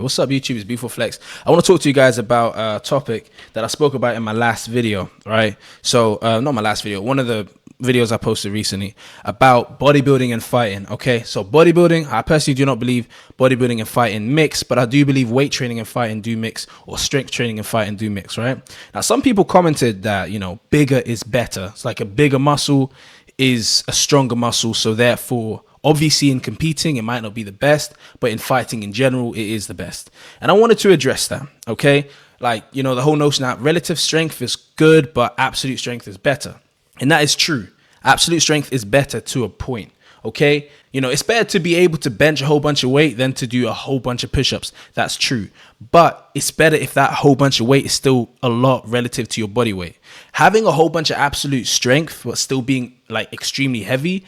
What's up, YouTube? It's Beautiful Flex. I want to talk to you guys about a topic that I spoke about in my last video, right? So, not my last video, one of the videos I posted recently about bodybuilding and fighting, okay? So bodybuilding, I personally do not believe bodybuilding and fighting mix, but I do believe weight training and fighting do mix, or strength training and fighting do mix, right? Now, some people commented that, bigger is better. It's like a bigger muscle is a stronger muscle, so therefore, obviously in competing, it might not be the best, but in fighting in general, it is the best. And I wanted to address that, okay? Like, the whole notion that relative strength is good, but absolute strength is better. And that is true. Absolute strength is better to a point, okay? It's better to be able to bench a whole bunch of weight than to do a whole bunch of push-ups. That's true. But it's better if that whole bunch of weight is still a lot relative to your body weight. Having a whole bunch of absolute strength, but still being like extremely heavy,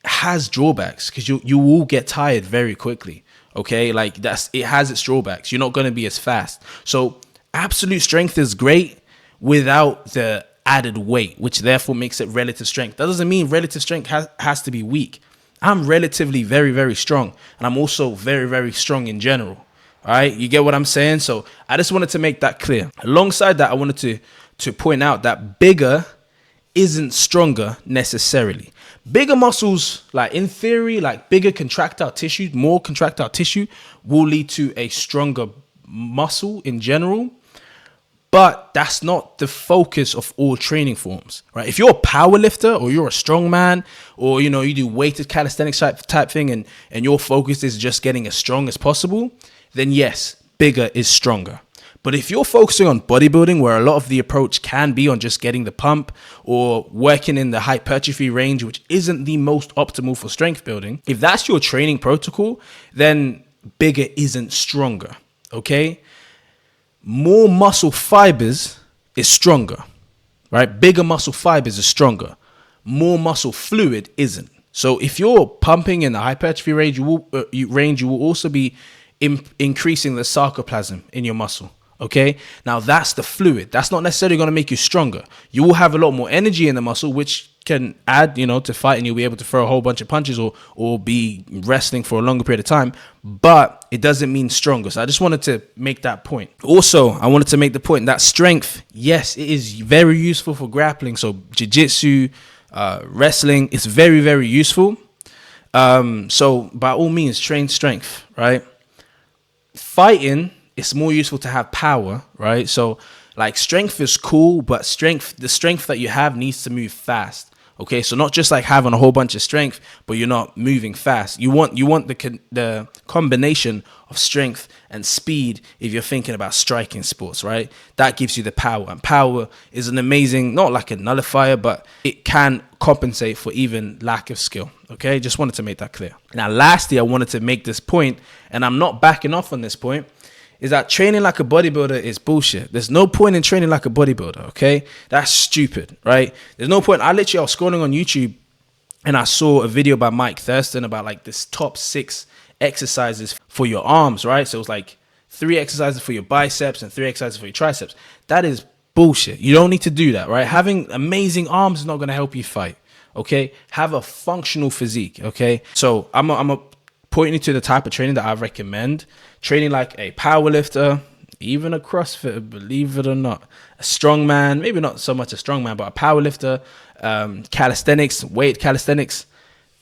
has drawbacks because you will get tired very quickly. Okay, like it has its drawbacks. You're not going to be as fast. So absolute strength is great without the added weight, which therefore makes it relative strength. That doesn't mean relative strength has to be weak. I'm relatively very, very strong, and I'm also very, very strong in general. All right, you get what I'm saying? So I just wanted to make that clear. Alongside that, I wanted to point out that bigger isn't stronger necessarily. Bigger muscles, like in theory, like bigger contractile tissue, more contractile tissue will lead to a stronger muscle in general. But that's not the focus of all training forms, right? If you're a power lifter or you're a strong man, or, you do weighted calisthenics type thing, and your focus is just getting as strong as possible, then yes, bigger is stronger. But if you're focusing on bodybuilding, where a lot of the approach can be on just getting the pump or working in the hypertrophy range, which isn't the most optimal for strength building, if that's your training protocol, then bigger isn't stronger, okay? More muscle fibers is stronger, right? Bigger muscle fibers is stronger. More muscle fluid isn't. So if you're pumping in the hypertrophy range, you will also be increasing the sarcoplasm in your muscle. Okay, now that's the fluid. That's not necessarily going to make you stronger. You will have a lot more energy in the muscle, which can add, to fight, and you'll be able to throw a whole bunch of punches or be wrestling for a longer period of time. But it doesn't mean stronger. So I just wanted to make that point. Also, I wanted to make the point that strength, yes, it is very useful for grappling. So jiu-jitsu, wrestling, it's very, very useful. So by all means, train strength, right? Fighting, it's more useful to have power, right? So like strength is cool, but the strength that you have needs to move fast. Okay, so not just like having a whole bunch of strength, but you're not moving fast. You want the combination of strength and speed if you're thinking about striking sports, right? That gives you the power, and power is an amazing, not like a nullifier, but it can compensate for even lack of skill. Okay, just wanted to make that clear. Now, lastly, I wanted to make this point, and I'm not backing off on this point, is that training like a bodybuilder is bullshit. There's no point in training like a bodybuilder, okay? That's stupid, right? There's no point. I was scrolling on YouTube and I saw a video by Mike Thurston about like this top 6 exercises for your arms, right? So it was like 3 exercises for your biceps and 3 exercises for your triceps. That is bullshit. You don't need to do that, right? Having amazing arms is not going to help you fight, okay? Have a functional physique, okay? So I'm a pointing you to the type of training that I recommend. Training like a power lifter, even a CrossFitter, believe it or not. A strongman, maybe not so much a strongman, but a power lifter, calisthenics, weight calisthenics.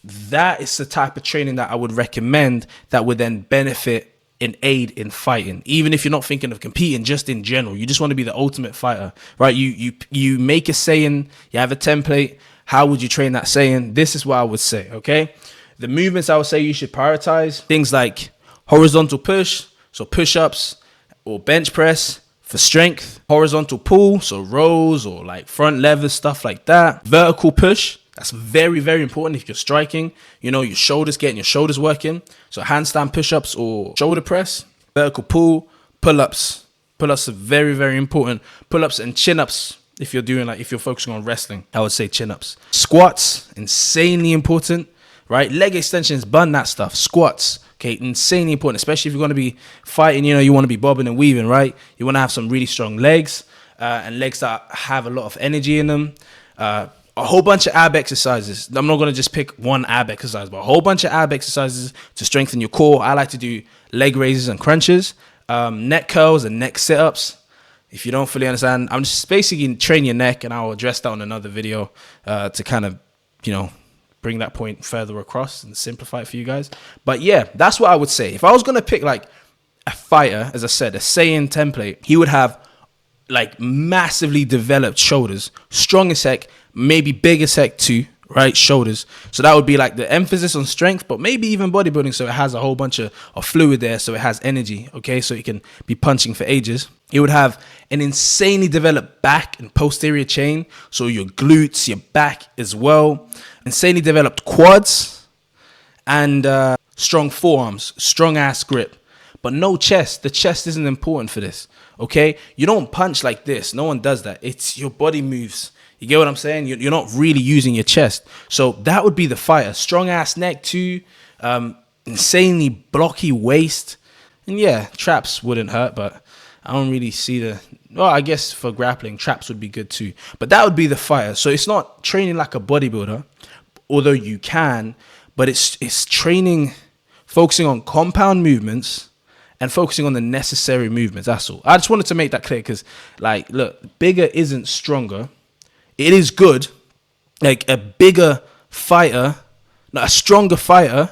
That is the type of training that I would recommend that would then benefit and aid in fighting. Even if you're not thinking of competing, just in general. You just want to be the ultimate fighter, right? You make a saying, you have a template. How would you train that saying? This is what I would say, okay? The movements I would say you should prioritize, things like horizontal push, so push-ups or bench press for strength. Horizontal pull, so rows or like front levers, stuff like that. Vertical push, that's very, very important if you're striking. Your shoulders, getting your shoulders working. So handstand push-ups or shoulder press. Vertical pull, pull-ups. Pull-ups are very, very important. Pull-ups and chin-ups. If you're focusing on wrestling, I would say chin-ups. Squats, insanely important. Right? Leg extensions, bun that stuff. Squats, okay, insanely important, especially if you're going to be fighting, you want to be bobbing and weaving, right? You want to have some really strong legs and legs that have a lot of energy in them. a whole bunch of ab exercises. I'm not going to just pick one ab exercise, but a whole bunch of ab exercises to strengthen your core. I like to do leg raises and crunches, neck curls and neck sit-ups. If you don't fully understand, I'm just basically train your neck, and I'll address that on another video to kind of, bring that point further across and simplify it for you guys. But yeah, that's what I would say. If I was going to pick like a fighter, as I said, a Saiyan template, he would have like massively developed shoulders, strong as heck, maybe big as heck too, right? Shoulders. So that would be like the emphasis on strength, but maybe even bodybuilding, so it has a whole bunch of fluid there, so it has energy, okay? So you can be punching for ages. It would have an insanely developed back and posterior chain, so your glutes, your back as well. Insanely developed quads and strong forearms, strong ass grip. But no chest. The chest isn't important for this, okay? You don't punch like this. No one does that. It's your body moves. You get what I'm saying? You're not really using your chest. So that would be the fighter. Strong ass neck too. Insanely blocky waist. And yeah, traps wouldn't hurt, but I don't really see the... Well, I guess for grappling, traps would be good too. But that would be the fighter. So it's not training like a bodybuilder, although you can, but it's training, focusing on compound movements and focusing on the necessary movements. That's all. I just wanted to make that clear because, like, look, bigger isn't stronger. It is good. Like, a bigger fighter, no, a stronger fighter,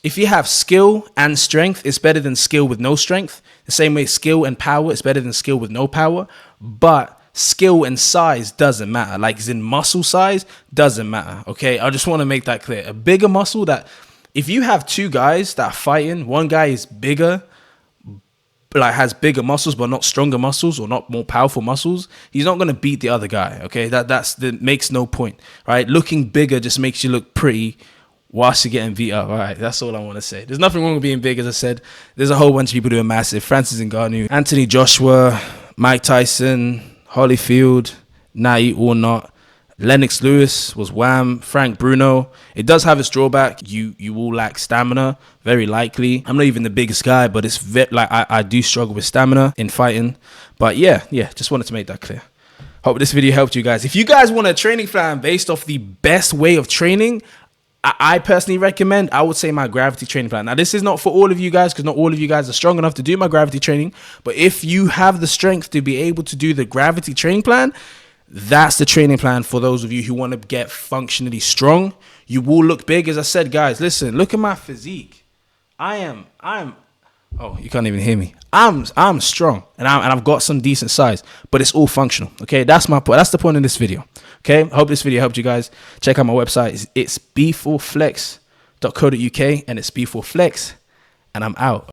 if you have skill and strength, it's better than skill with no strength. The same way skill and power is better than skill with no power. But skill and size doesn't matter. Like, as in muscle size doesn't matter, okay? I just want to make that clear. A bigger muscle that... If you have two guys that are fighting, one guy is bigger, like has bigger muscles but not stronger muscles or not more powerful muscles, he's not going to beat the other guy, okay? That makes no point, right? Looking bigger just makes you look pretty whilst you're getting beat up, all right? That's all I want to say. There's nothing wrong with being big, as I said. There's a whole bunch of people doing massive. Francis Ngannou, Anthony Joshua, Mike Tyson, Holyfield, Nai or not. Lennox Lewis was wham. Frank Bruno. It does have its drawback. You will lack stamina, very likely. I'm not even the biggest guy, but it's I do struggle with stamina in fighting. But yeah, just wanted to make that clear. Hope this video helped you guys. If you guys want a training plan based off the best way of training, I personally recommend, I would say, my gravity training plan. Now, this is not for all of you guys because not all of you guys are strong enough to do my gravity training. But if you have the strength to be able to do the gravity training plan, that's the training plan for those of you who want to get functionally strong. You will look big. As I said, guys, listen, look at my physique. I'm oh, you can't even hear me. I'm strong and I've got some decent size, but it's all functional. Okay, that's my point. That's the point of this video. Okay, I hope this video helped you guys. Check out my website. It's b4flex.co.uk and it's b4flex, and I'm out.